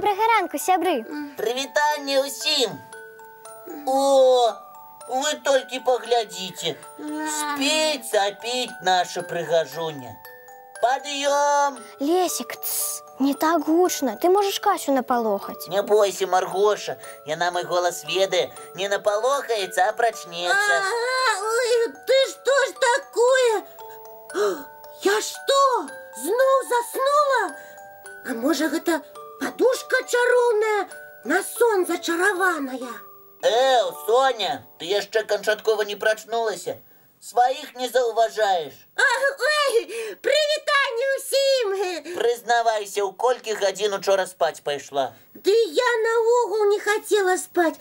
Добрага ранку, сябры. Прывітанне ўсім. О, вы толькі паглядзіце. Спіць, сапіць наша прыгажуня. Пад'ём! Лесик, не так гучно. Ты можешь Касю напалохать. Не бойся, Маргоша. Яна мой голас ведае. Не напалохаецца, а прачнецца. Ой, ты что ж такое? Я что, зноў заснула? А можа, гэта подушка чароўная, на сон зачараваная? Соня, ты яшчэ канчаткова не прачнулася. Сваіх не заўважаеш. Ой, прывітанне ўсім! Прызнавайся, у колькі гадзін учора спаць пайшла? Ды я наогул не хацела спаць.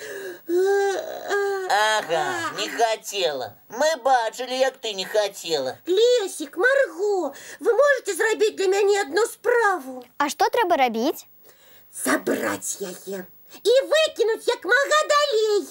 Ага, не хацела. Мы бачылі, як ты не хацела. Лесик, Марго, вы можете зрабіць для мяне одну справу? А што трэба рабіць? Забраць яе і выкінуць як мага далей.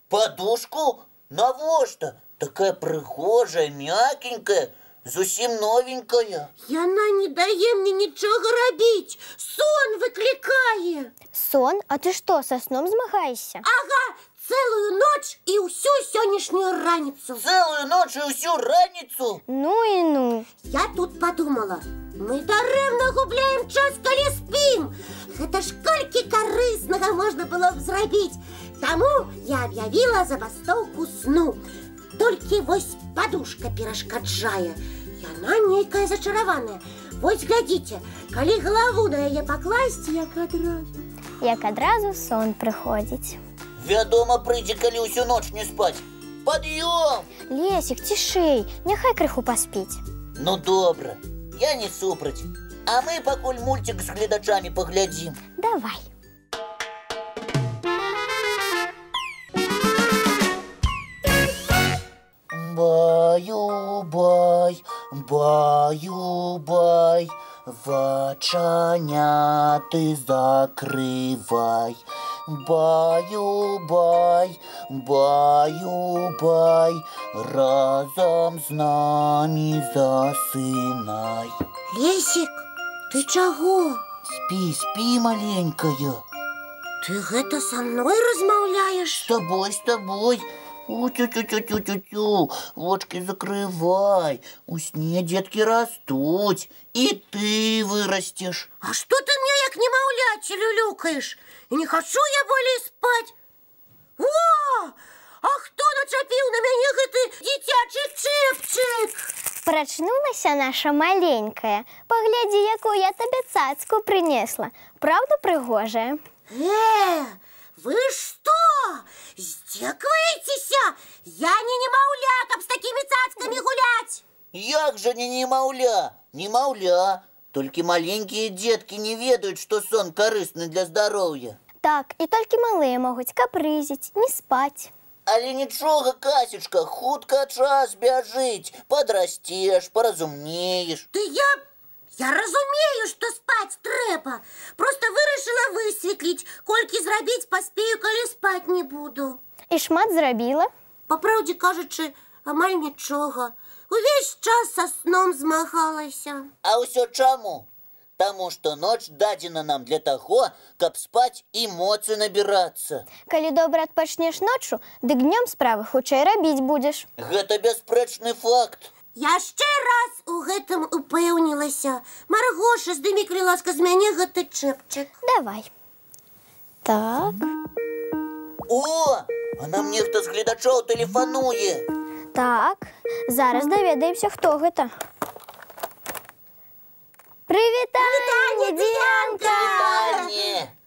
Подушку? Навошта? Такая прыгожая, мякенькая, зусім новенькая. Яна не дае мне нічога рабіць. Сон выклікае. Сон? А ты што, са сном змагаешся? Ага, цэлую ноч і ўсю сённяшнюю раніцу. Цэлую ноч і ўсю раніцу? Ну і ну. Я тут подумала, мы дарэмна губляем час, калі спім. Гэта ж колькі карыснага можна было б зрабіць. Таму я аб'явіла забастоўку сну. Толькі вось подушка перашкаджае. Яна нейкая зачараваная. Вось глядзіце, калі галаву на яе пакласці, Як адразу сон прыходзіць. Вядома, прыйдзе, калі ўсю ноч не спаць. Пад'ём! Лесик, цішэй, няхай крыху паспіць. Ну добра, я не супраць. А мы пакуль мульцік з гледачамі паглядзім. Давай. Баю-бай, баю-бай, вачаняты закрывай. Баю-бай, баю-бай, разом з намі засынай. Лесик, ты чаго? Спі, маленькая. Ты гэта са мной размаўляеш? С тобой. Тю-тю-тю-тю-тю-тю, вочки закрывай. У сне детки растуть, и ты вырастешь. А что ты мне як немаўляце люлюкаешь? И не хочу я болей спать. О! А хто начапіў на мяне гэты дзіцячы чэпчык? Прачнулася наша маленькая. Паглядзі, якую я табе цацку прынесла. Правда прыгожая? Вы что? Здзекваецеся? Я не немаўля, каб з такімі цацкамі гуляць. Як жа не немаўля? Немаўля. Толькі маленькія дзеткі не ведаюць, што сон карысны для здароўя. Так, і толькі малыя могуць капрызіць, не спаць. Але нічога, Касечка, хутка час бяжыць. Падрасцеш, паразумнееш. Ты Я разумею, што спаць трэба. Просто вырашыла высветліць, колькі зрабіць паспею, калі спаць не буду. І шмат зрабіла? Па праўдзе кажучы, амаль нічога. Увесь час са сном змагалася. А ўсё чаму? Таму што ноч дадзена нам для таго, каб спаць і моцы набірацца. Калі добра адпачнеш ноччу, дык днём справы хутчэй рабіць будзеш. Гэта бясспрэчны факт. Яшчэ раз у гэтым упэўнілася. Маргоша, здымі, калі ласка, з мяне гэты чэпчык. Давай. Так. О, а нам нехта з гледачоў тэлефануе. Так, зараз даведаемся, хто гэта. Привитание, Дианка! Привитание!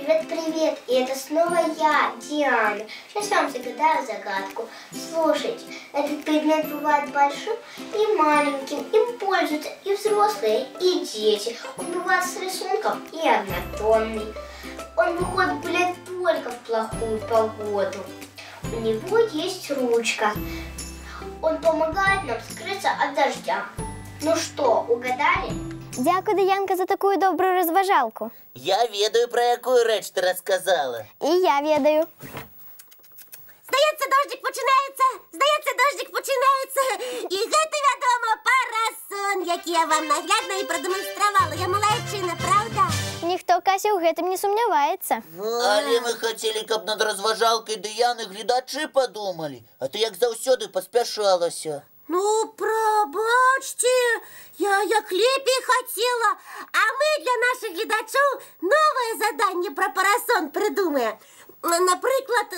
Привет, и это снова я, Диана. Сейчас вам загадаю загадку. Слушайте, этот предмет бывает большим и маленьким. Им пользуются и взрослые, и дети. Он бывает с рисунком и однотонный. Он выходит гулять только в плохую погоду. У него есть ручка. Он помогает нам скрыться от дождя. Ну что, угадали? Дякую, Діянка, за такую добрую розважалку. Я ведаю, про якую рэч ты расказала. І я ведаю. Здаецца, дождик пачынаецца! Здаецца, дождик пачынаецца! І гэта, вядома, парасон, які я вам наглядна і прадэманстравала. Я малайчына, правда? Не ніхто, Кася, ў гэтым не сумняваецца. Але мы хацелі, каб над разважалкай Дыяны гледачы падумалі, а ты як заўсёды паспяшалася. Ну, пробачьте, я як лепей хотела, а мы для наших глядачоў новое задание про парасон придумаем. Напрыклад,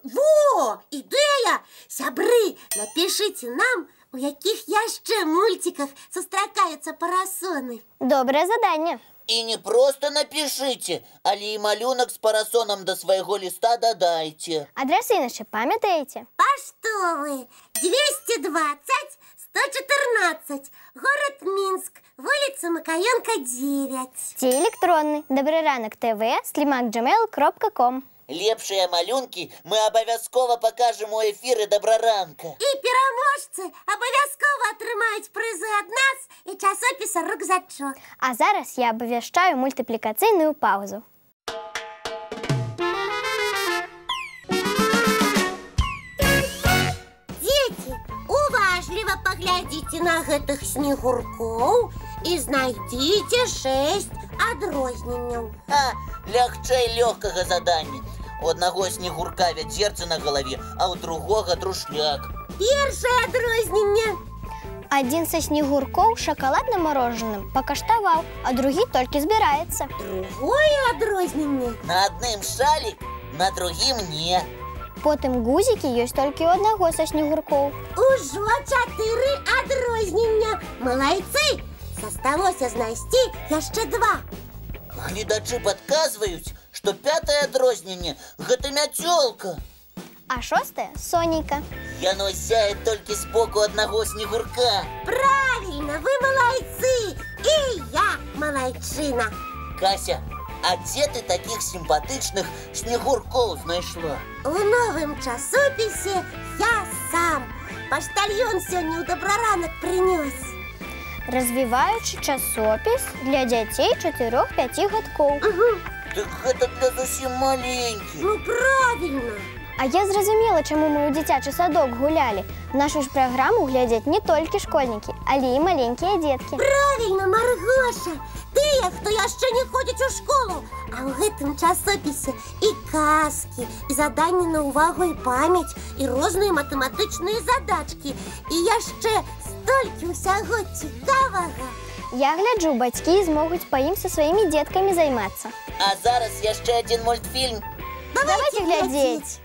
во, ідэя! Сябры, напишите нам, у якіх яшчэ мультиках сустракаюцца парасоны. Добрае заданне. І не проста напішыце, але і малюнак з парасонам да свайго ліста дадайце. Адрэсы нашы памятаеце? Поштовые 220-114, город Минск, улица Макаенко, 9. Ці электронны добраранак.tv@gmail.com. Лепшыя малюнкі мы абавязкова пакажам у эфіры Добраранка. І пераможцы абавязкова атрымаюць прызы ад нас і часопіса «Рюкзачок». А зараз я абвяшчаю мультыплікацыйную паўзу. Дзеці, уважліва паглядзіце на гэтых снегуркоў і знайдзіце 6 адрозненняў. Лягчэй лёгкага задання. У аднаго снегурка вядзерце на галаве, а ў другога друшляк. Першае адрозненне. Адзін са снегуркоў шакаладным марожаным пакаштаваў, а другі толькі збіраецца. Другое адрозненне. На адным шалік, на другім не. Потым гузікі ёсць толькі ў аднаго са снегуркоў. Ужо 4 адрознення. Малайцы! Засталося знайсці яшчэ 2. Гледачы падказваюць, што 5-е адрозненне – гэта мяцёлка. А 6-е – Сонейка. Яно сяе толькі з боку аднаго снегурка. Правильно, вы малайцы! І я малайчына. Кася, а дзе ты такіх сімпатычных снегуркоў знайшла? У новым часопісе я сам. Паштальён сёння ў Добраранак прынёс. Развіваючы часопіс для дзяцей 4-5 гадкоў. Так гэта для зусім маленькіх. Ну, правильно. А я зразумела, чаму мы ў дзіцячы садок гулялі. Нашу ж праграму глядзяць не толькі школьнікі, але і маленькія дзеткі. Правильно, Маргоша. Тыя, хто яшчэ не ходзіць у школу. А ў гэтым часопісе і казкі, і заданні на ўвагу і памяць, і розныя матэматычныя задачкі, і яшчэ столькі ўсяго цікавага. Я гляджу, бацькі змогуць па ім са сваімі дзеткамі займацца. А зараз яшчэ адзін мультфільм. Давайте глядзець.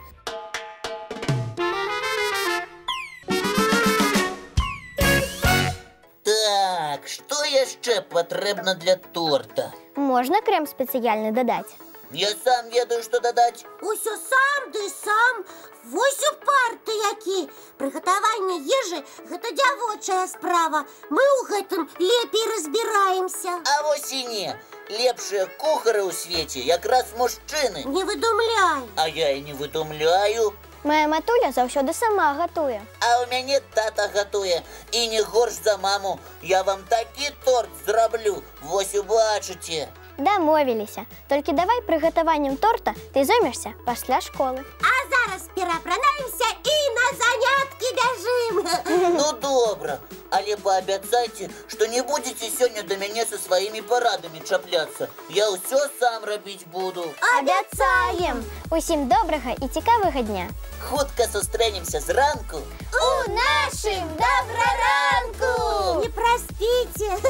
Так, што яшчэ патрэбна для торта? Можна крэм спецыяльны дадаць. Я сам ведаю, што дадаць. Усё сам ды сам. Вось упарты які. Прыгатаванне ежы – гэта дзявочая справа. Мы ў гэтым лепей разбіраемся. А вось і не. Лепшыя кухары ў свеце якраз мужчыны. Не выдумляй. А я і не выдумляю. Моя матуля заўсёды сама гатуе. А ў мяне тата гатуе. І не горш за маму. Я вам такі торт зраблю. Вось убачыце. Дамовіліся. Толькі давай прыгатаваннем торта ты зоймешся пасля школы. А зараз пераапранаемся і на заняткі бяжым. Ну добра, але паабяцайце, што не будзеце сёння да мяне са сваімі парадамі чапляцца. Я ўсё сам рабіць буду. Абяцаем! Усім добрага і цікавага дня. Хутка сустрэнемся зранку. У нашым Добраранку! Не праспіце!